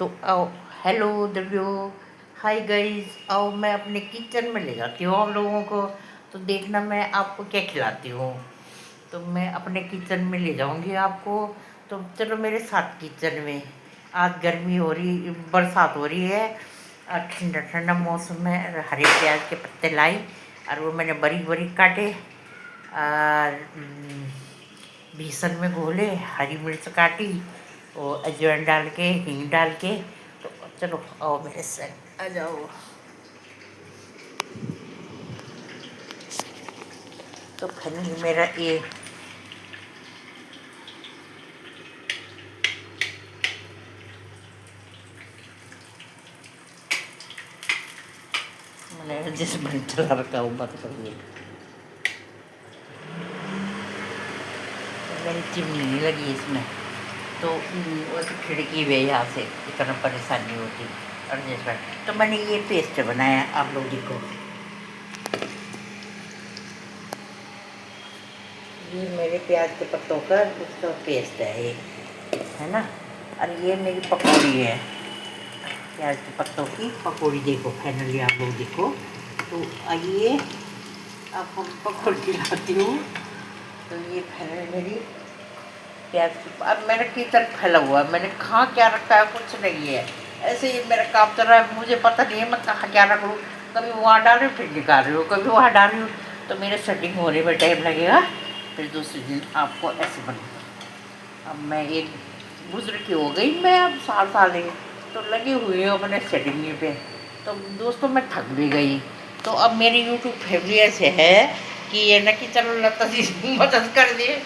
तो आओ, hello दबियो, hi guys, आओ मैं अपने किचन में ले जाती हूँ आप लोगों को। तो देखना मैं आपको क्या खिलाती हूँ। तो मैं अपने किचन में ले जाऊँगी आपको। तो चलो मेरे साथ किचन में। आज गर्मी हो रही, बरसात हो रही है और ठंडा ठंडा मौसम में हरे प्याज के पत्ते लाई और वो मैंने बारीक बारीक काटे और बेसन में घोले, हरी मिर्च काटी और अजवाइन डाल के, हींग डाल के। तो चलो आओ मेरे साथ, आ जाओ। तो फाइनली मेरा ये मैंने जिस बन चला रखा हूँ बात करिए। मेरी चिमनी नहीं लगी इसमें, तो वो तो खिड़की भी है, यहाँ से इतना परेशानी होती और जैसा। तो मैंने ये पेस्ट बनाया, आप लोग देखो। ये मेरे प्याज के पत्तों का उसका पेस्ट है ये, है ना। और ये मेरी पकौड़ी है, प्याज के पत्तों की पकौड़ी। देखो फाइनली आप लोग देखो। तो आइए आपको पकौड़ी खिलाती हूँ। तो ये फाइनली मेरी प्याज की, अब मेरा किचन फैला हुआ है, मैंने कहाँ क्या रखा है कुछ नहीं है, ऐसे ही मेरा काम चल रहा है, मुझे पता नहीं है मैं कहाँ क्या रख लूँ। कभी वहाँ डाल रही हूँ, फिर निकाल रही हूँ, कभी वहाँ डाल रही हूँ। तो मेरे सेटिंग होने में टाइम लगेगा, फिर दूसरे दिन आपको ऐसे बनेगा। अब मैं एक बुजुर्ग की हो गई, मैं अब 7 साल है, तो लगी हुई हूँ अपने सेटिंग पे। तो दोस्तों मैं थक भी गई। तो अब मेरी यूट्यूब फैमिली ऐसे है कि ये न कि चलो लता जी मदद कर दिए,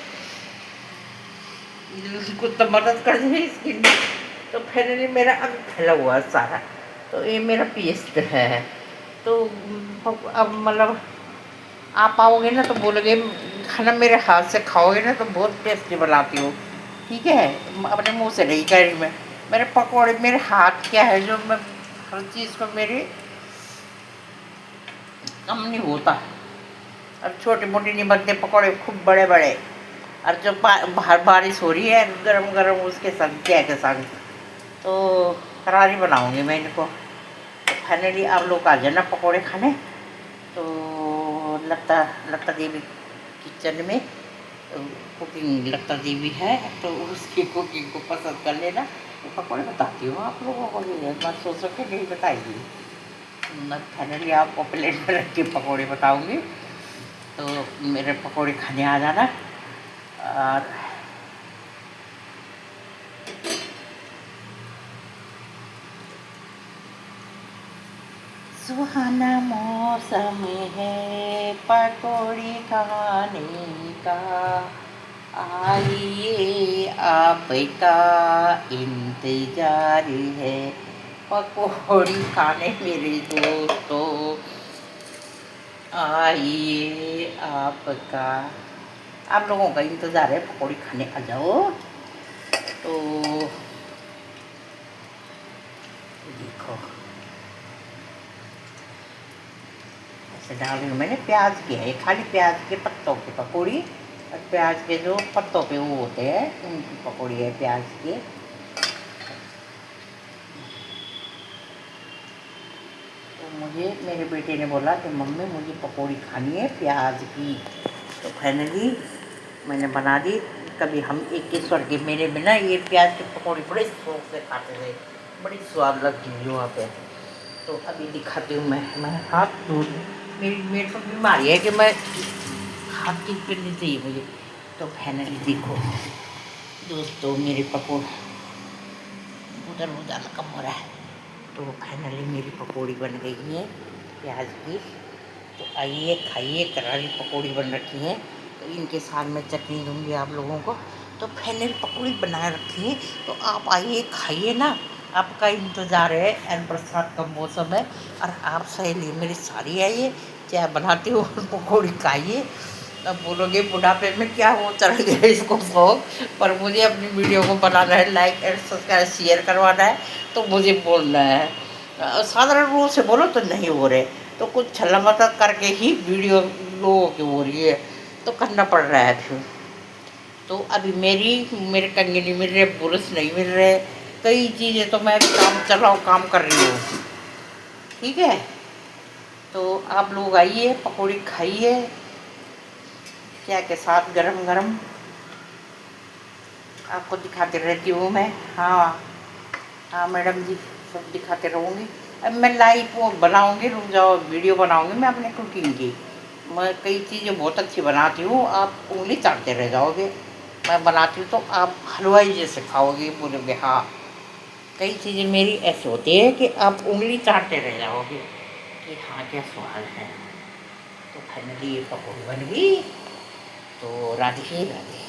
कुछ तो मदद कर दी इसकी। तो फाइनली मेरा अब फैला हुआ सारा। तो ये मेरा पेस्ट है। तो अब मतलब आप आओगे ना तो बोलोगे खाना मेरे हाथ से खाओगे ना तो बहुत टेस्टी बनाती हो, ठीक है। अपने मुंह से नहीं कह रही मैं, मेरे पकौड़े मेरे हाथ क्या है जो मैं हर चीज़ को मेरी कम नहीं होता। अब छोटे मोटे नहीं बनते पकौड़े, खूब बड़े बड़े। और जो बाहर बारिश हो रही है गरम गरम उसके संग क्या के संग, तो करारी बनाऊंगी मैं इनको। तो फाइनली आप लोग आ जाना पकौड़े खाने। तो लता लता देवी किचन में कुकिंग लता देवी है, तो उसकी कुकिंग को पसंद कर लेना। तो पकौड़े बताती हूँ आप लोगों को भी, मत सोचो कि नहीं बताएगी। मैं फाइनली आपको प्लेट में रख के पकौड़े बताऊँगी। तो मेरे पकौड़े खाने आ जाना। और सुहाना मौसम है पकौड़ी खाने का, आइए आपका इंतजार है पकौड़ी खाने मेरे दोस्तों, आइए आपका, आप लोगों का इंतज़ार है, पकौड़ी खाने आ जाओ। तो देखो ऐसे डाल रही हूँ मैंने, प्याज की है, खाली प्याज के पत्तों की पकौड़ी। और प्याज के जो पत्तों पे वो होते हैं उनकी पकौड़ी है प्याज की। तो मुझे मेरे बेटे ने बोला कि मम्मी मुझे पकौड़ी खानी है प्याज की। तो फाइनली मैंने बना दी। कभी हम 21 के मेले में ना ये प्याज की पकौड़ी बड़े शौक से खाते थे, बड़ी स्वाद लगती है वहाँ पे। तो अभी दिखाती हूँ मैं हाथ धो, मेरी तो बीमारी है कि मैं हाथ की करनी चाहिए मुझे। तो फाइनली देखो दोस्तों मेरे पकौड़े उधर उधर कम हो रहा है। तो फाइनली मेरी पकौड़ी बन गई है प्याज की। तो आइए खाइए, करारी पकौड़ी बन रखी है। तो इनके साथ मैं चटनी दूंगी आप लोगों को। तो फाइनल पकौड़ी बना रखी है, तो आप आइए खाइए ना, आपका इंतज़ार है। एंड बरसात का मौसम है और आप सहेली मेरी सारी आइए, चाय बनाती हो पकौड़ी खाइए। अब बोलोगे बुढ़ापे में क्या वो चढ़ गया इसको शौक, पर मुझे अपनी वीडियो को बनाना है, लाइक एंड सब्सक्राइब शेयर करवाना है। तो मुझे बोलना है, साधारण रूप से बोलो तो नहीं हो रहे, तो कुछ छल्ला मदद करके ही वीडियो लोगों की हो रही है, तो करना पड़ रहा है फिर। तो अभी मेरे कंगे नहीं मिल रहे, बुरश नहीं मिल रहे, कई चीज़ें तो मैं भी काम चल रहा हूँ, काम कर रही हूँ। ठीक है, तो आप लोग आइए, पकौड़ी खाइए क्या के साथ गरम गरम। आपको दिखाती रहती हूँ मैं। हाँ हाँ मैडम जी, सब दिखाते रहूँगी। अब मैं लाइव वो बनाऊँगी, रुक जाओ, वीडियो बनाऊँगी मैं अपने कुकिंग की। मैं कई चीज़ें बहुत अच्छी बनाती हूँ, आप उंगली चाटते रह जाओगे। मैं बनाती हूँ तो आप हलवाई जैसे खाओगे, बोलोगे हाँ। कई चीज़ें मेरी ऐसी होती है कि आप उंगली चाटते रह जाओगे कि हाँ क्या स्वाद है। तो फाइनली ये पकौड़ी बन गई। तो राधे राधे।